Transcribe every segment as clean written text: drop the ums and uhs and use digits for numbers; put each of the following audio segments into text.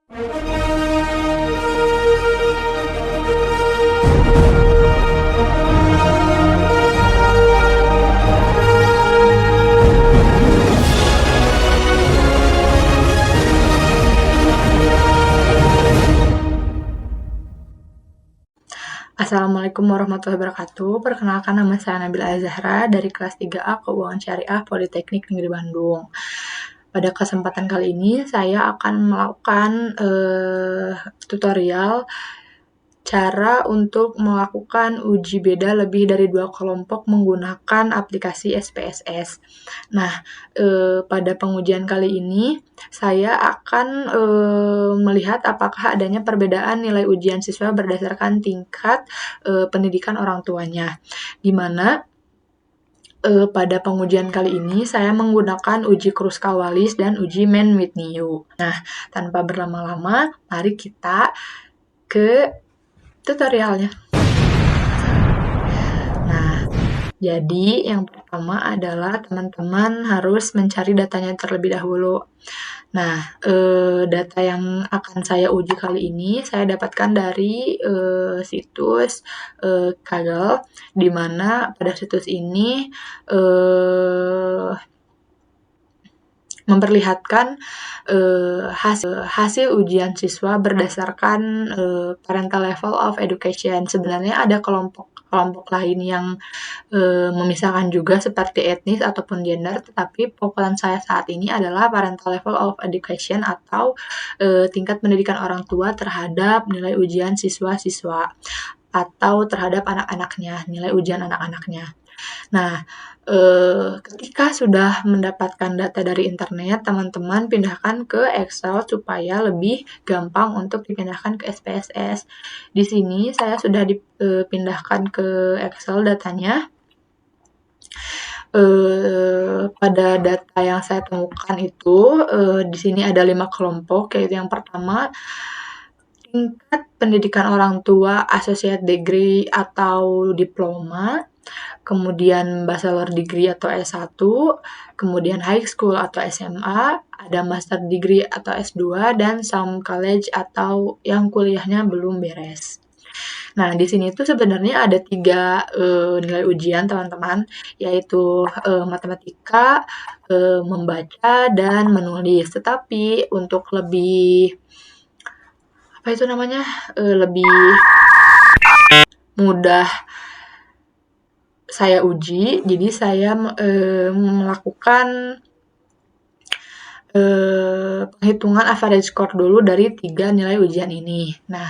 Assalamualaikum warahmatullahi wabarakatuh. Perkenalkan, nama saya Nabila Azahra dari kelas 3A Keuangan Syariah Politeknik Negeri Bandung. Pada kesempatan kali ini saya akan melakukan tutorial cara untuk melakukan uji beda lebih dari 2 kelompok menggunakan aplikasi SPSS. Nah, pada pengujian kali ini saya akan melihat apakah adanya perbedaan nilai ujian siswa berdasarkan tingkat pendidikan orang tuanya, di mana pada pengujian kali ini saya menggunakan uji Kruskal-Wallis dan uji Mann-Whitney. Nah, tanpa berlama-lama, mari kita ke tutorialnya. Nah, jadi yang pertama adalah teman-teman harus mencari datanya terlebih dahulu. Nah, data yang akan saya uji kali ini saya dapatkan dari situs Kaggle, di mana pada situs ini memperlihatkan hasil ujian siswa berdasarkan parental level of education. Sebenarnya ada kelompok lain yang memisahkan juga seperti etnis ataupun gender, tetapi fokusan saya saat ini adalah parental level of education atau tingkat pendidikan orang tua terhadap nilai ujian siswa-siswa atau terhadap anak-anaknya, nilai ujian anak-anaknya. Nah, ketika sudah mendapatkan data dari internet, teman-teman pindahkan ke Excel supaya lebih gampang untuk dipindahkan ke SPSS. Di sini saya sudah dipindahkan ke Excel datanya. Pada data yang saya temukan itu, di sini ada 5 kelompok, yaitu yang pertama, tingkat pendidikan orang tua associate degree atau diploma, kemudian bachelor degree atau S1, kemudian high school atau SMA, ada master degree atau S2, dan some college atau yang kuliahnya belum beres. Nah, di sini tuh sebenarnya ada 3 nilai ujian, teman-teman, yaitu matematika, membaca, dan menulis. Tetapi untuk lebih lebih mudah saya uji, jadi saya melakukan penghitungan average score dulu dari 3 nilai ujian ini. Nah,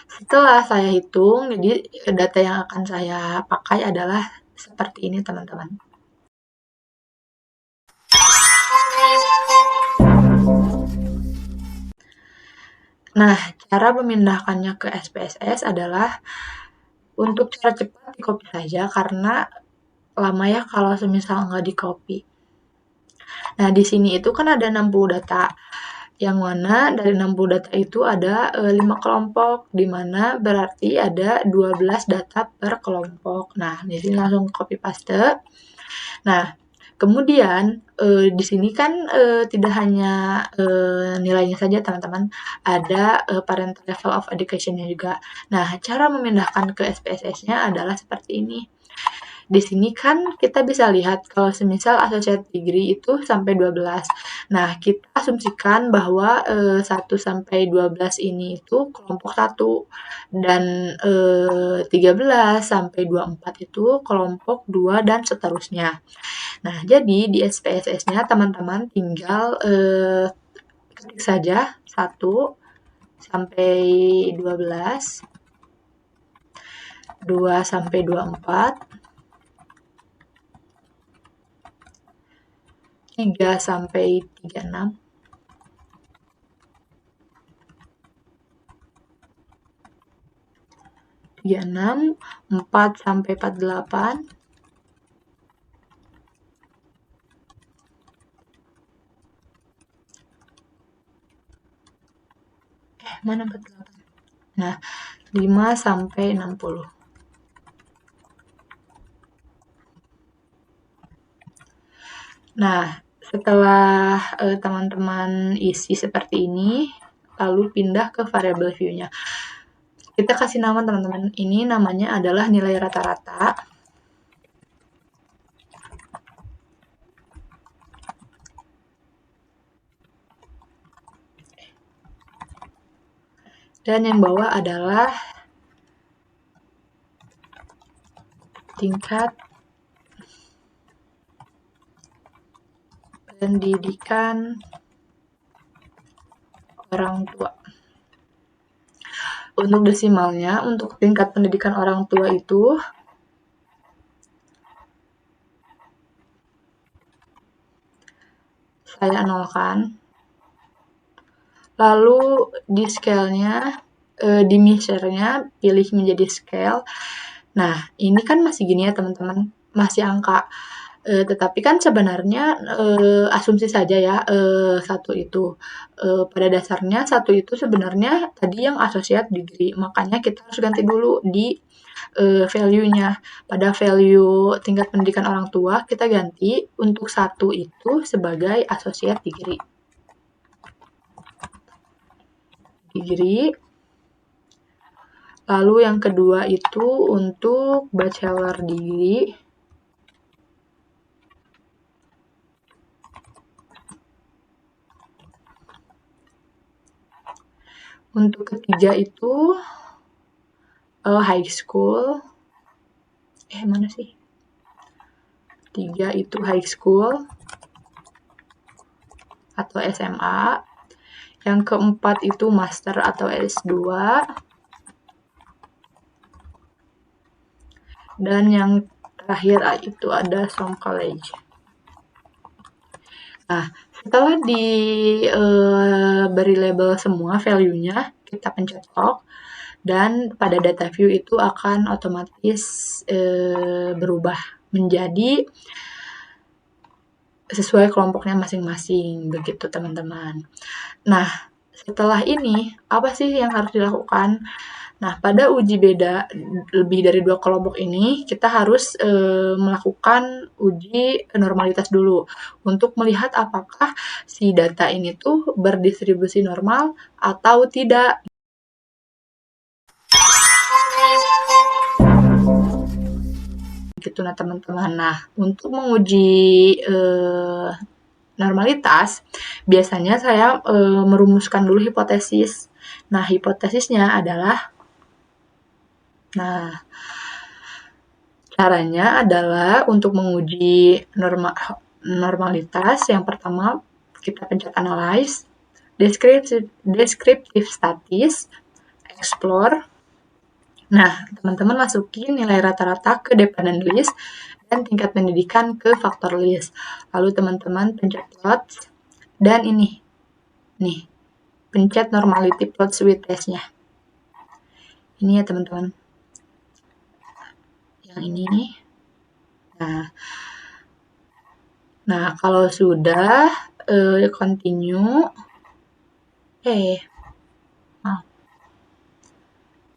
setelah saya hitung, jadi data yang akan saya pakai adalah seperti ini, teman-teman. Nah, cara memindahkannya ke SPSS adalah untuk cara cepat di-copy saja, karena lama ya kalau semisal nggak di-copy. Nah, di sini itu kan ada 60 data, yang mana dari 60 data itu ada 5 kelompok, di mana berarti ada 12 data per kelompok. Nah, di sini langsung copy paste. Nah, kemudian di sini kan tidak hanya nilainya saja, teman-teman, ada parental level of education-nya juga. Nah, cara memindahkan ke SPSS-nya adalah seperti ini. Di sini kan kita bisa lihat kalau semisal associate degree itu sampai 12. Nah, kita asumsikan bahwa 1 sampai 12 ini itu kelompok 1 dan 13 sampai 24 itu kelompok 2 dan seterusnya. Nah, jadi di SPSS-nya teman-teman tinggal ketik saja 1 sampai 12, 2 sampai 24, 3 sampai 36, 36, 4 sampai 48, mana 48? Nah, 5 sampai 60. Nah, setelah teman-teman isi seperti ini, lalu pindah ke variable view-nya. Kita kasih nama teman-teman, ini namanya adalah nilai rata-rata. Dan yang bawah adalah tingkat pendidikan orang tua. Untuk desimalnya, untuk tingkat pendidikan orang tua itu saya nolkan. Lalu di scale-nya, di measure-nya pilih menjadi scale. Nah, ini kan masih gini ya teman-teman, masih angka. Tetapi kan sebenarnya asumsi saja ya, satu itu. Pada dasarnya satu itu sebenarnya tadi yang associate degree, makanya kita harus ganti dulu di value-nya. Pada value tingkat pendidikan orang tua, kita ganti untuk satu itu sebagai associate degree. Lalu yang kedua itu untuk bachelor degree. Untuk ketiga itu high school. Mana sih? 3 itu high school atau SMA. Yang keempat itu master atau S2. Dan yang terakhir itu ada some college. Nah, setelah diberi label semua value-nya, kita pencet lock, dan pada data view itu akan otomatis berubah menjadi sesuai kelompoknya masing-masing, begitu teman-teman. Nah, setelah ini, apa sih yang harus dilakukan? Nah, pada uji beda lebih dari 2 kelompok ini, kita harus melakukan uji normalitas dulu untuk melihat apakah si data ini tuh berdistribusi normal atau tidak. Gitu, nah teman-teman. Nah, untuk menguji normalitas, biasanya saya merumuskan dulu hipotesis. Nah, hipotesisnya adalah, caranya adalah untuk menguji normalitas, yang pertama kita pencet analyze, descriptive statis, explore. Nah, teman-teman masukin nilai rata-rata ke dependent list dan tingkat pendidikan ke factor list. Lalu teman-teman pencet plot, dan ini, nih, pencet normality plot with test-nya. Ini ya teman-teman. Yang ini nih. Nah, kalau sudah continue,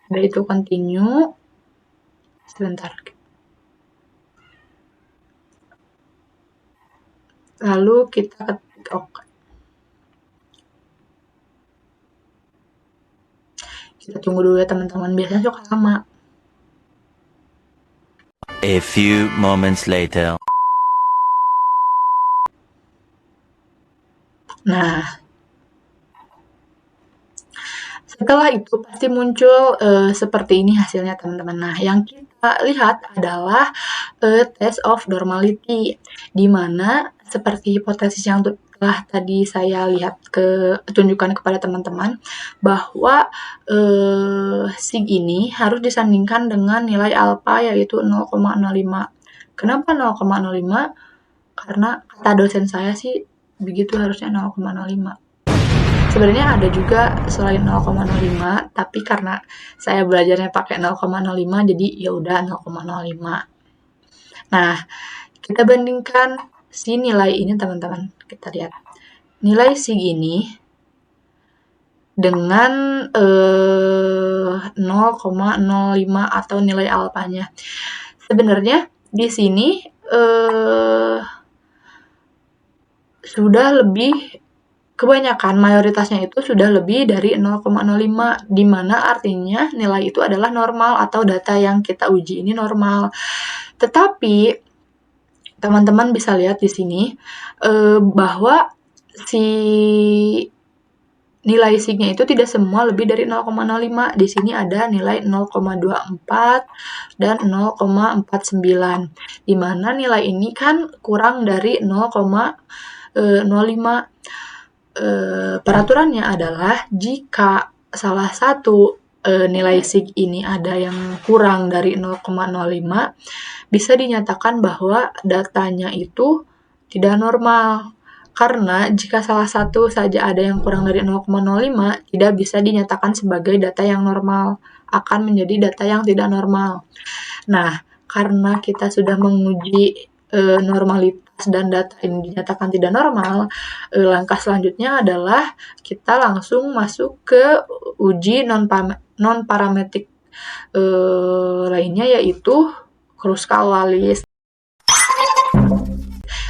udah itu continue, sebentar. Lalu kita ketik OK. Kita tunggu dulu ya teman-teman, biasanya suka lama. A few moments later. Nah, setelah itu pasti muncul seperti ini hasilnya teman-teman. Nah, yang kita lihat adalah test of normality, di mana seperti hipotesis yang telah tadi saya tunjukkan kepada teman-teman, bahwa sig ini harus disandingkan dengan nilai alpha yaitu 0,05. Kenapa 0,05? Karena kata dosen saya sih begitu, harusnya 0,05. Sebenarnya ada juga selain 0,05, tapi karena saya belajarnya pakai 0,05, jadi ya udah 0,05. Nah, kita bandingkan si nilai ini teman-teman. Kita lihat. Nilai sig ini dengan 0,05 atau nilai alfanya. Sebenarnya di sini sudah lebih kebanyakan mayoritasnya itu sudah lebih dari 0,05, di mana artinya nilai itu adalah normal atau data yang kita uji ini normal. Tetapi teman-teman bisa lihat di sini bahwa si nilai signya itu tidak semua lebih dari 0,05. Di sini ada nilai 0,24 dan 0,49. Di mana nilai ini kan kurang dari 0,05. Peraturannya adalah jika salah satu nilai sig ini ada yang kurang dari 0,05, bisa dinyatakan bahwa datanya itu tidak normal. Karena jika salah satu saja ada yang kurang dari 0,05, tidak bisa dinyatakan sebagai data yang normal, akan menjadi data yang tidak normal. Nah, karena kita sudah menguji normalitas dan data ini dinyatakan tidak normal, langkah selanjutnya adalah kita langsung masuk ke uji non-parametrik lainnya, yaitu Kruskal-Wallis.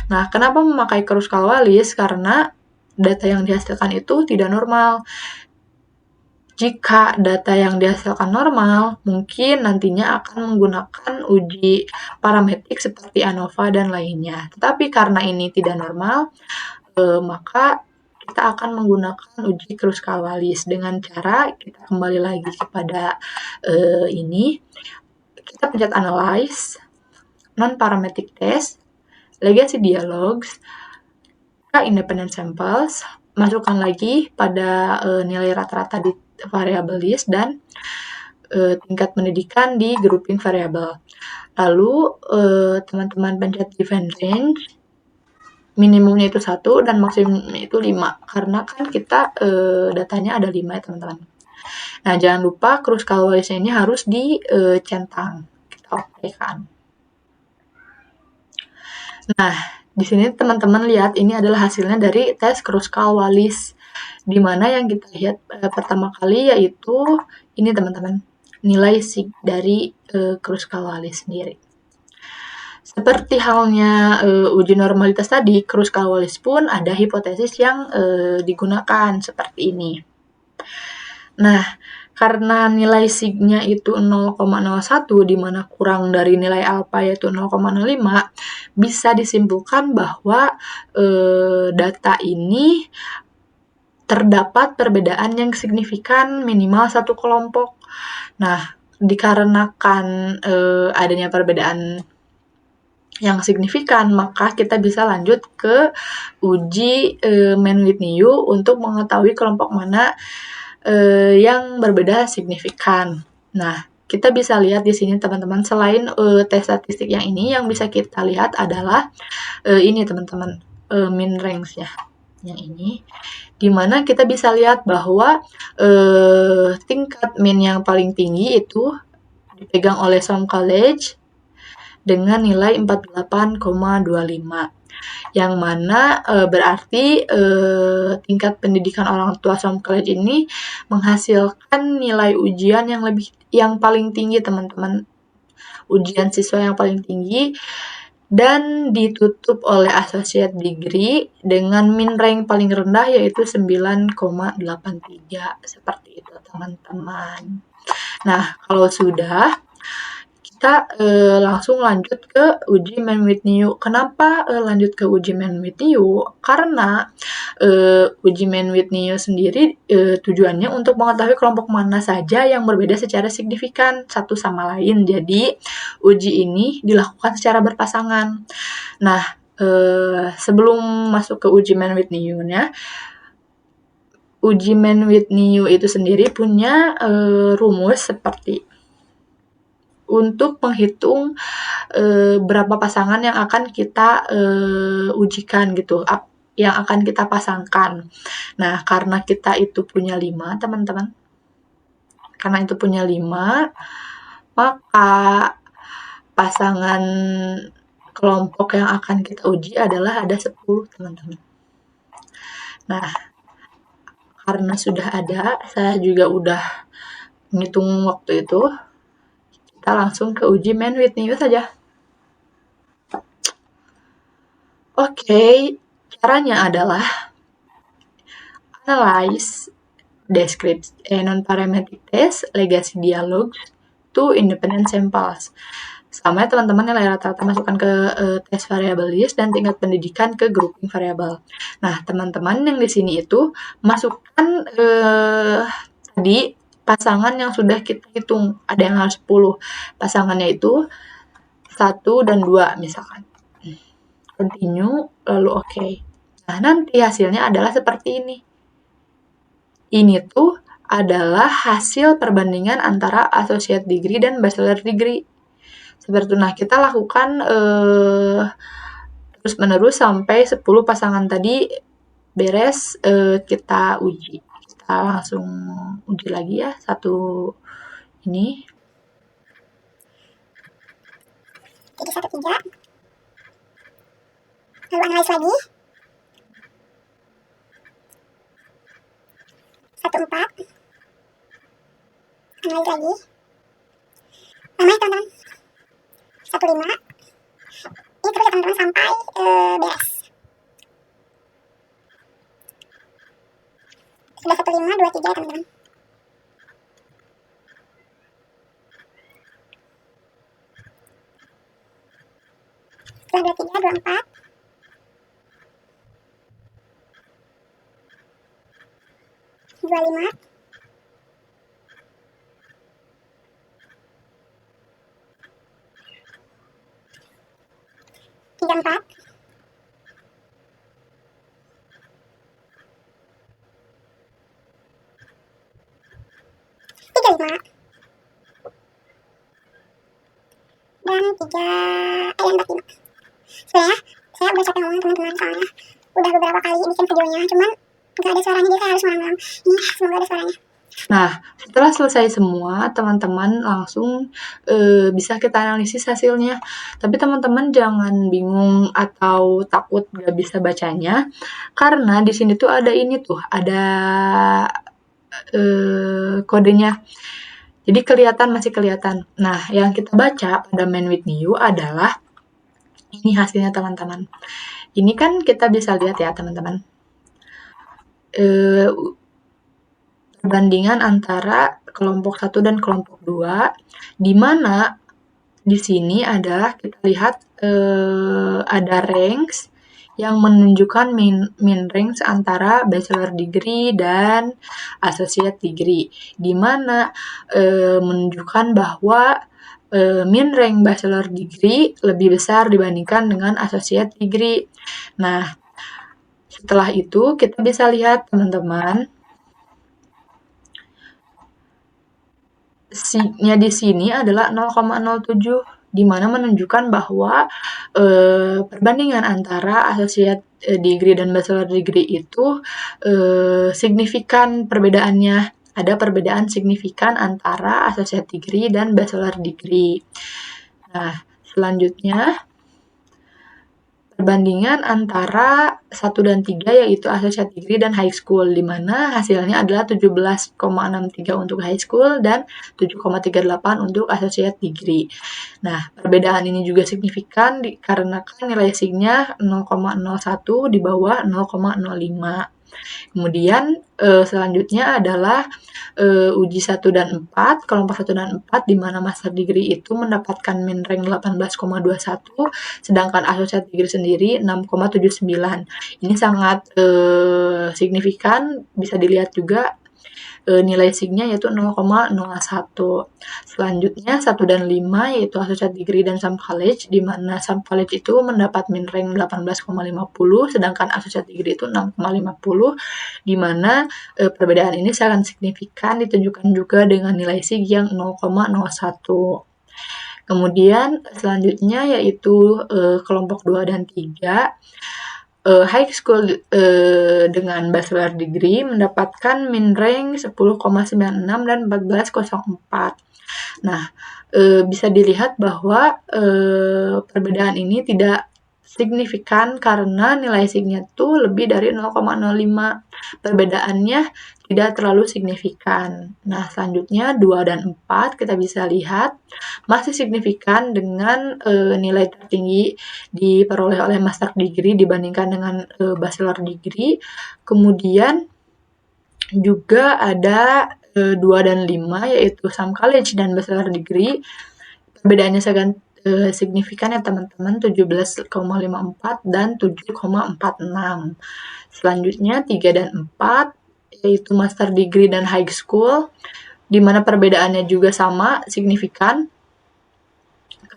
Nah, kenapa memakai Kruskal-Wallis? Karena data yang dihasilkan itu tidak normal. Jika data yang dihasilkan normal, mungkin nantinya akan menggunakan uji parametrik seperti ANOVA dan lainnya. Tetapi karena ini tidak normal, maka kita akan menggunakan uji Kruskal-Wallis dengan cara kita kembali lagi kepada ini, kita pencet Analyze, Non-Parametric Test, Legacy Dialogues, Independent Samples, masukkan lagi pada nilai rata-rata di variable list dan tingkat pendidikan di grouping variable. Lalu teman-teman pencet Given Range, minimumnya itu 1 dan maksimumnya itu 5, karena kan kita datanya ada 5 ya teman-teman. Nah, jangan lupa Kruskal-Wallis ini harus dicentang, kita oke kan. Nah, di sini teman-teman lihat ini adalah hasilnya dari tes Kruskal-Wallis, di mana yang kita lihat pertama kali yaitu ini teman-teman, nilai sig dari Kruskal-Wallis sendiri. Seperti halnya uji normalitas tadi, Kruskal-Wallis pun ada hipotesis yang digunakan seperti ini. Nah, karena nilai sig-nya itu 0,01, di mana kurang dari nilai alpha yaitu 0,05, bisa disimpulkan bahwa data ini terdapat perbedaan yang signifikan minimal satu kelompok. Nah, dikarenakan adanya perbedaan yang signifikan, maka kita bisa lanjut ke uji Mann-Whitney-U untuk mengetahui kelompok mana yang berbeda signifikan. Nah, kita bisa lihat di sini teman-teman, selain tes statistik yang ini, yang bisa kita lihat adalah ini teman-teman, mean range-nya yang ini, di mana kita bisa lihat bahwa tingkat mean yang paling tinggi itu dipegang oleh Some College dengan nilai 48,25. Yang mana berarti tingkat pendidikan orang tua Some College ini menghasilkan nilai ujian yang paling tinggi teman-teman, ujian siswa yang paling tinggi, dan ditutup oleh associate degree dengan mean rank paling rendah yaitu 9,83, seperti itu teman-teman. Nah, kalau sudah, kita langsung lanjut ke uji Mann-Whitney-U. Kenapa lanjut ke uji Mann-Whitney-U? Karena uji Mann-Whitney-U sendiri tujuannya untuk mengetahui kelompok mana saja yang berbeda secara signifikan satu sama lain. Jadi, uji ini dilakukan secara berpasangan. Nah, sebelum masuk ke uji Mann-Whitney-U-nya, uji Mann-Whitney-U itu sendiri punya rumus seperti untuk menghitung berapa pasangan yang akan kita ujikan gitu, yang akan kita pasangkan. Nah, karena kita itu punya 5, teman-teman. Karena itu punya 5, maka pasangan kelompok yang akan kita uji adalah ada 10, teman-teman. Nah, karena sudah ada, saya juga udah menghitung waktu itu, kita langsung ke uji Mann-Whitney-U saja. Oke, caranya adalah analyze non-parametric test, legacy dialogues to independent samples. Sama ya teman-teman, nilai rata-rata masukkan ke tes variable list dan tingkat pendidikan ke grouping variable. Nah, teman-teman yang di sini itu masukkan tadi pasangan yang sudah kita hitung. Ada yang harus 10. Pasangannya itu 1 dan 2 misalkan. Continue, lalu oke. Nah, nanti hasilnya adalah seperti ini. Ini tuh adalah hasil perbandingan antara associate degree dan bachelor degree. Seperti itu. Nah, kita lakukan terus-menerus sampai 10 pasangan tadi beres, kita uji. Kita langsung uji lagi ya, satu ini. Jadi 1, 3. Lalu analyze lagi. 1, 4. Analyze lagi. Lama ya teman-teman. 1, 5. Ini terus ya teman-teman sampai beres. Sudah 1, 5, 2, 3 ya teman-teman. Setelah 2, 3, 2, 4. 2, 5. 3, 4. 3, 5. Dan 4, 5. Sebenarnya saya udah capek ngomong teman-teman, soalnya udah beberapa kali bikin videonya, cuman gak ada suaranya, jadi saya harus ngulang-ngulang. Ini semoga ada suaranya. Nah, setelah selesai semua, teman-teman langsung bisa kita analisis hasilnya. Tapi teman-teman jangan bingung atau takut gak bisa bacanya, karena di sini tuh ada ini tuh, ada kodenya. Jadi masih kelihatan. Nah, yang kita baca pada main with new adalah ini hasilnya teman-teman. Ini kan kita bisa lihat ya teman-teman. Perbandingan antara kelompok 1 dan kelompok 2, di mana di sini adalah kita lihat ada ranks yang menunjukkan min ranks antara bachelor degree dan associate degree, di mana menunjukkan bahwa min rank bachelor degree lebih besar dibandingkan dengan associate degree. Nah, setelah itu kita bisa lihat teman-teman, C-nya di sini adalah 0,07, di mana menunjukkan bahwa perbandingan antara associate degree dan bachelor degree itu signifikan perbedaannya. Ada perbedaan signifikan antara associate degree dan bachelor degree. Nah, selanjutnya perbandingan antara 1 dan 3 yaitu associate degree dan high school, di mana hasilnya adalah 17,63 untuk high school dan 7,38 untuk associate degree. Nah, perbedaan ini juga signifikan dikarenakan nilai SIG-nya 0,01 di bawah 0,05. Kemudian selanjutnya adalah uji 1 dan 4, kelompok 1 dan 4, di mana master degree itu mendapatkan min rank 18,21, sedangkan associate degree sendiri 6,79. Ini sangat signifikan, bisa dilihat juga nilai SIG-nya yaitu 0,01. Selanjutnya 1 dan 5 yaitu associate degree dan some college, di mana some college itu mendapat min rank 18,50 sedangkan associate degree itu 6,50, di mana perbedaan ini sangat signifikan ditunjukkan juga dengan nilai SIG yang 0,01. Kemudian selanjutnya yaitu kelompok 2 dan 3. High school dengan bachelor degree mendapatkan min rank 10,96 dan 14,04. Nah, bisa dilihat bahwa perbedaan ini tidak signifikan karena nilai SIG-nya tuh lebih dari 0,05. Perbedaannya tidak terlalu signifikan. Nah, selanjutnya 2 dan 4 kita bisa lihat masih signifikan dengan nilai tertinggi diperoleh oleh master degree dibandingkan dengan bachelor degree. Kemudian Juga ada 2 dan 5 yaitu some college dan bachelor degree. Perbedaannya signifikan ya teman-teman, 17,54 dan 7,46. Selanjutnya 3 dan 4 yaitu master degree dan high school, di mana perbedaannya juga sama signifikan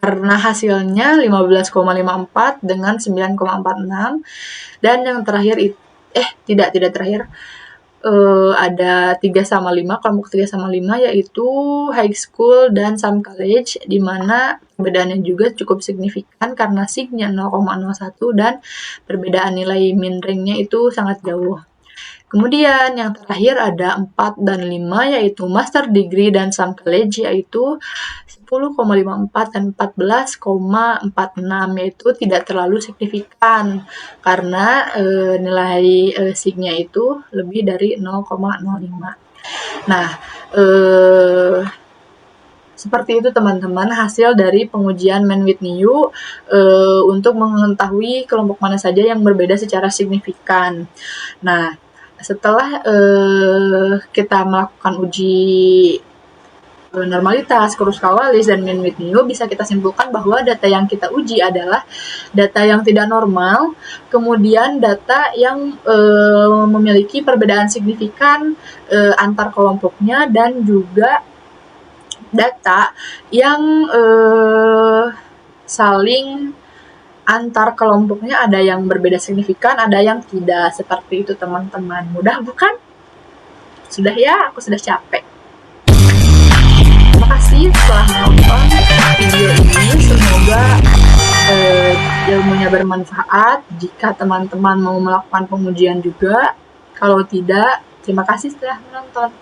karena hasilnya 15,54 dengan 9,46. Dan yang terakhir tidak terakhir, ada 3 sama 5, kelompok 3 sama 5 yaitu high school dan some college, di mana perbedaannya juga cukup signifikan karena sig-nya 0,01 dan perbedaan nilai min rank-nya itu sangat jauh. Kemudian yang terakhir ada 4 dan 5 yaitu master degree dan some college, yaitu 10,54 dan 14,46, yaitu tidak terlalu signifikan karena nilai sig-nya itu lebih dari 0,05. Nah, seperti itu teman-teman hasil dari pengujian Man-Whitney-U untuk mengetahui kelompok mana saja yang berbeda secara signifikan. Nah, setelah kita melakukan uji normalitas, Kruskal-Wallis, dan Man-Whitney-U, bisa kita simpulkan bahwa data yang kita uji adalah data yang tidak normal, kemudian data yang memiliki perbedaan signifikan antar kelompoknya, dan juga data yang saling antar kelompoknya ada yang berbeda signifikan, ada yang tidak. Seperti itu teman-teman. Mudah bukan? Sudah ya, aku sudah capek. Terima kasih telah menonton video ini. Semoga ilmunya bermanfaat. Jika teman-teman mau melakukan pengujian juga, kalau tidak, terima kasih telah menonton.